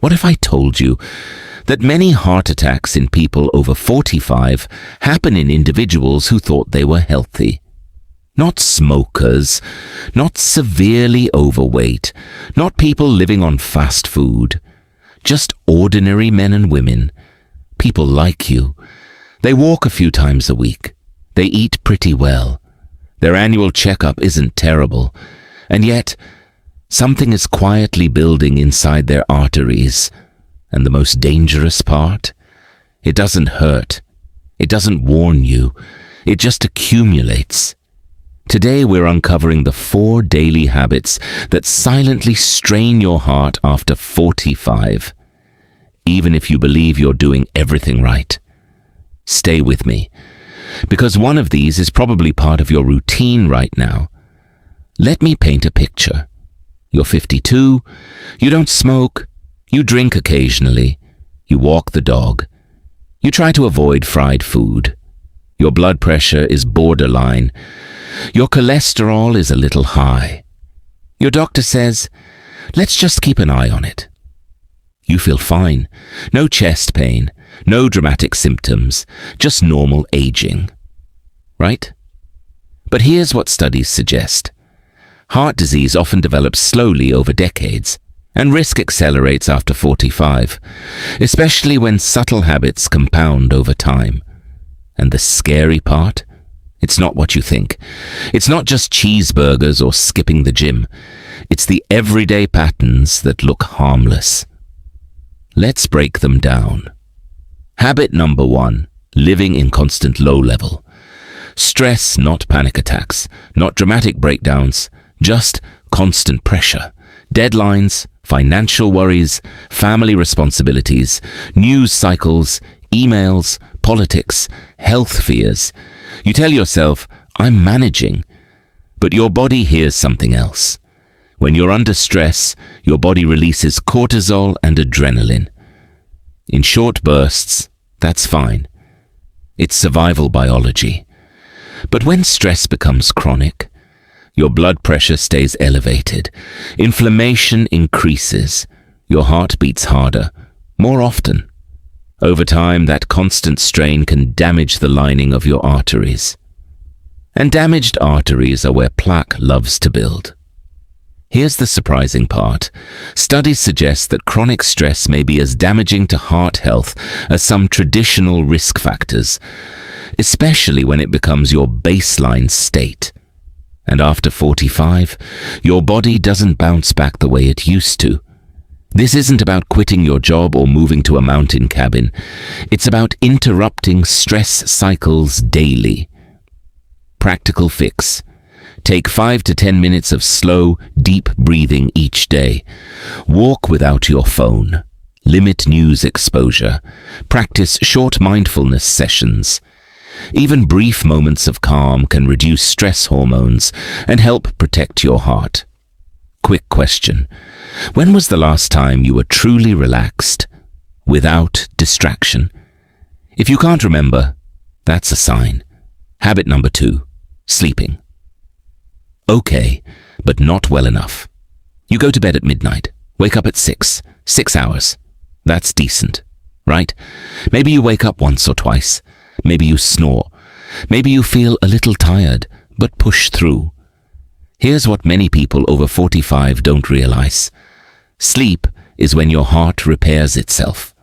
What if I told you that many heart attacks in people over 45 happen in individuals who thought they were healthy? Not smokers, not severely overweight, not people living on fast food, just ordinary men and women, people like you. They walk a few times a week. They eat pretty well. Their annual checkup isn't terrible, and yet something is quietly building inside their arteries. And the most dangerous part? It doesn't hurt. It doesn't warn you. It just accumulates. Today we're uncovering the 4 daily habits that silently strain your heart after 45, even if you believe you're doing everything right. Stay with me, because one of these is probably part of your routine right now. Let me paint a picture. You're 52, you don't smoke, you drink occasionally, you walk the dog, you try to avoid fried food, your blood pressure is borderline, your cholesterol is a little high. Your doctor says, let's just keep an eye on it. You feel fine, no chest pain, no dramatic symptoms, just normal aging. Right? But here's what studies suggest. Heart disease often develops slowly over decades, and risk accelerates after 45, especially when subtle habits compound over time. And the scary part? It's not what you think. It's not just cheeseburgers or skipping the gym. It's the everyday patterns that look harmless. Let's break them down. Habit number 1, living in constant low level. Stress, not panic attacks, not dramatic breakdowns, just constant pressure. Deadlines, financial worries, family responsibilities, news cycles, emails, politics, health fears. You tell yourself, I'm managing, but your body hears something else. When you're under stress, your body releases cortisol and adrenaline. In short bursts, that's fine. It's survival biology. But when stress becomes chronic, your blood pressure stays elevated, inflammation increases, your heart beats harder, more often. Over time, that constant strain can damage the lining of your arteries. And damaged arteries are where plaque loves to build. Here's the surprising part. Studies suggest that chronic stress may be as damaging to heart health as some traditional risk factors, especially when it becomes your baseline state. And after 45, your body doesn't bounce back the way it used to. This isn't about quitting your job or moving to a mountain cabin. It's about interrupting stress cycles daily. Practical fix. Take 5 to 10 minutes of slow, deep breathing each day. Walk without your phone. Limit news exposure. Practice short mindfulness sessions. Even brief moments of calm can reduce stress hormones and help protect your heart. Quick question. When was the last time you were truly relaxed, without distraction? If you can't remember, that's a sign. Habit number 2, sleeping. Okay, but not well enough. You go to bed at midnight, wake up at 6 hours. That's decent, right? Maybe you wake up once or twice. Maybe you snore. Maybe you feel a little tired, but push through. Here's what many people over 45 don't realize. Sleep is when your heart repairs itself.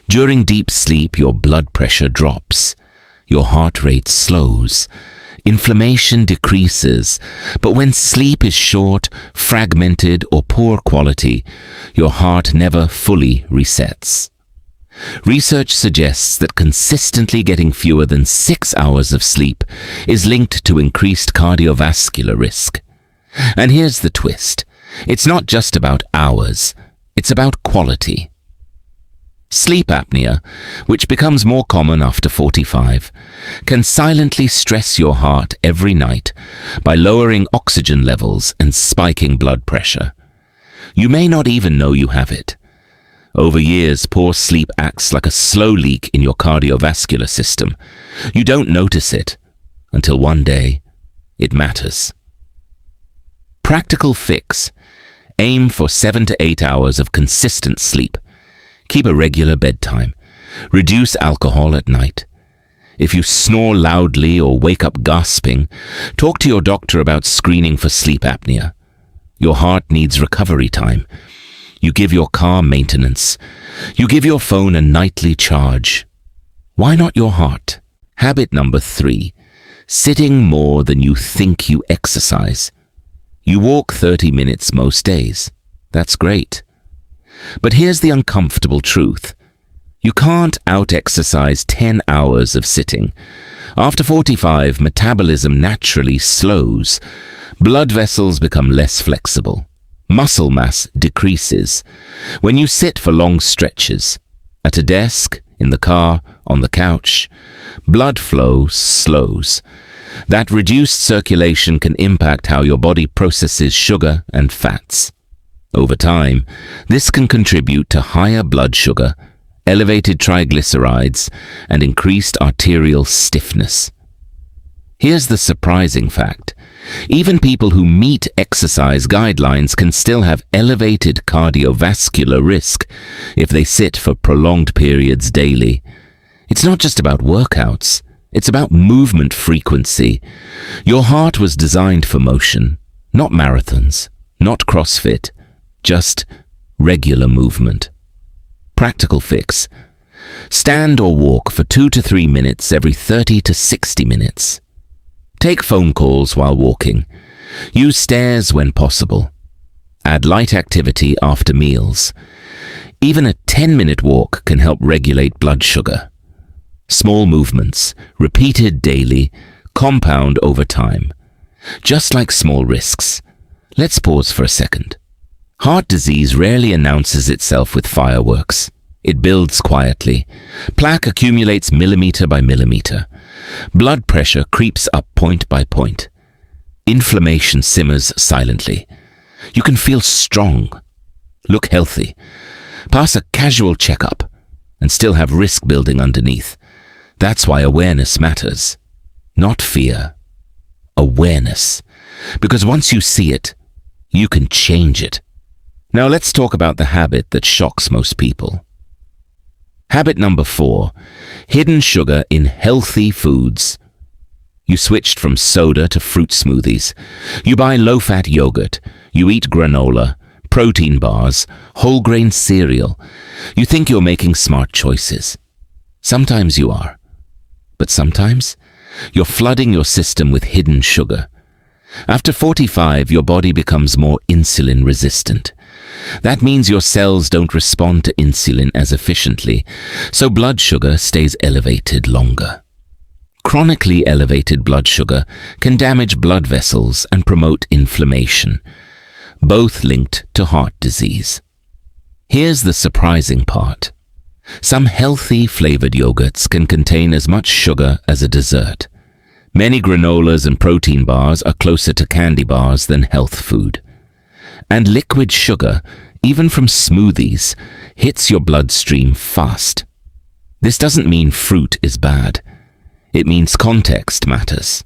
During deep sleep, your blood pressure drops. Your heart rate slows. Inflammation decreases. But when sleep is short, fragmented, or poor quality, your heart never fully resets. Research suggests that consistently getting fewer than 6 hours of sleep is linked to increased cardiovascular risk. And here's the twist. It's not just about hours, it's about quality. Sleep apnea, which becomes more common after 45, can silently stress your heart every night by lowering oxygen levels and spiking blood pressure. You may not even know you have it. Over years, poor sleep acts like a slow leak in your cardiovascular system. You don't notice it until one day it matters. Practical fix. Aim for 7 to 8 hours of consistent sleep. Keep a regular bedtime. Reduce alcohol at night. If you snore loudly or wake up gasping, talk to your doctor about screening for sleep apnea. Your heart needs recovery time. You give your car maintenance. You give your phone a nightly charge. Why not your heart? Habit number 3. Sitting more than you think you exercise. You walk 30 minutes most days. That's great. But here's the uncomfortable truth. You can't out-exercise 10 hours of sitting. After 45, metabolism naturally slows. Blood vessels become less flexible. Muscle mass decreases. When you sit for long stretches, at a desk, in the car, on the couch, blood flow slows. That reduced circulation can impact how your body processes sugar and fats. Over time, this can contribute to higher blood sugar, elevated triglycerides, and increased arterial stiffness. Here's the surprising fact. Even people who meet exercise guidelines can still have elevated cardiovascular risk if they sit for prolonged periods daily. It's not just about workouts, it's about movement frequency. Your heart was designed for motion, not marathons, not CrossFit, just regular movement. Practical fix. Stand or walk for 2 to 3 minutes every 30 to 60 minutes. Take phone calls while walking. Use stairs when possible. Add light activity after meals. Even a 10-minute walk can help regulate blood sugar. Small movements, repeated daily, compound over time. Just like small risks. Let's pause for a second. Heart disease rarely announces itself with fireworks. It builds quietly. Plaque accumulates millimeter by millimeter. Blood pressure creeps up point by point. Inflammation simmers silently. You can feel strong, look healthy, pass a casual checkup, and still have risk building underneath. That's why awareness matters. Not fear. Awareness. Because once you see it, you can change it. Now let's talk about the habit that shocks most people. Habit number 4. Hidden sugar in healthy foods. You switched from soda to fruit smoothies. You buy low-fat yogurt. You eat granola, protein bars, whole grain cereal. You think you're making smart choices. Sometimes you are. But sometimes, you're flooding your system with hidden sugar. After 45, your body becomes more insulin resistant. That means your cells don't respond to insulin as efficiently, so blood sugar stays elevated longer. Chronically elevated blood sugar can damage blood vessels and promote inflammation, both linked to heart disease. Here's the surprising part. Some healthy flavored yogurts can contain as much sugar as a dessert. Many granolas and protein bars are closer to candy bars than health food. And liquid sugar, even from smoothies, hits your bloodstream fast. This doesn't mean fruit is bad. It means context matters.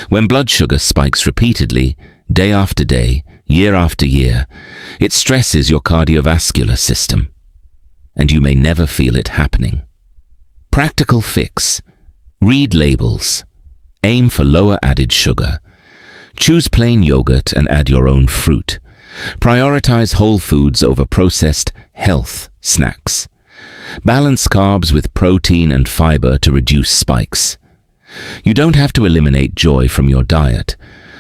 When blood sugar spikes repeatedly, day after day, year after year, it stresses your cardiovascular system. And you may never feel it happening. Practical fix. Read labels. Aim for lower added sugar. Choose plain yogurt and add your own fruit. Prioritize whole foods over processed health snacks. Balance carbs with protein and fiber to reduce spikes. You don't have to eliminate joy from your diet.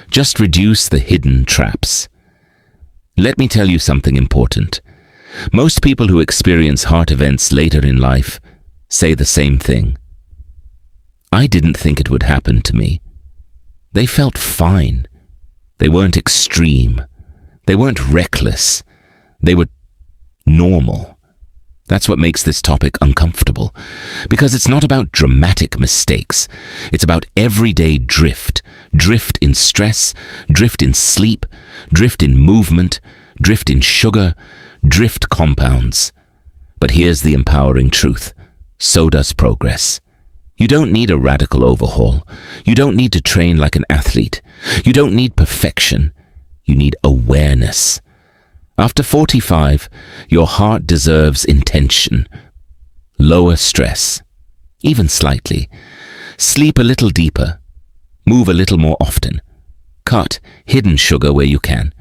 Just reduce the hidden traps. Let me tell you something important. Most people who experience heart events later in life say the same thing. I didn't think it would happen to me. They felt fine. They weren't extreme. They weren't reckless. They were normal. That's what makes this topic uncomfortable, because it's not about dramatic mistakes. It's about everyday drift. Drift in stress, drift in sleep, drift in movement, drift in sugar, drift compounds. But here's the empowering truth. So does progress. You don't need a radical overhaul. You don't need to train like an athlete. You don't need perfection. You need awareness. After 45, your heart deserves intention. Lower stress, even slightly. Sleep a little deeper. Move a little more often. Cut hidden sugar where you can.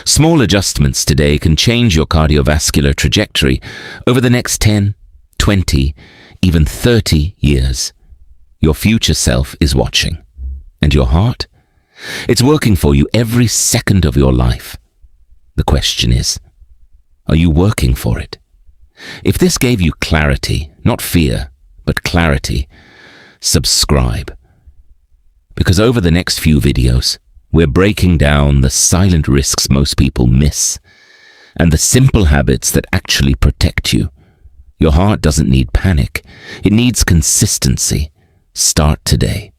Small adjustments today can change your cardiovascular trajectory over the next 10, 20, even 30 years. Your future self is watching. And your heart? It's working for you every second of your life. The question is, are you working for it? If this gave you clarity, not fear, but clarity, subscribe. Because over the next few videos, we're breaking down the silent risks most people miss and the simple habits that actually protect you. Your heart doesn't need panic. It needs consistency. Start today.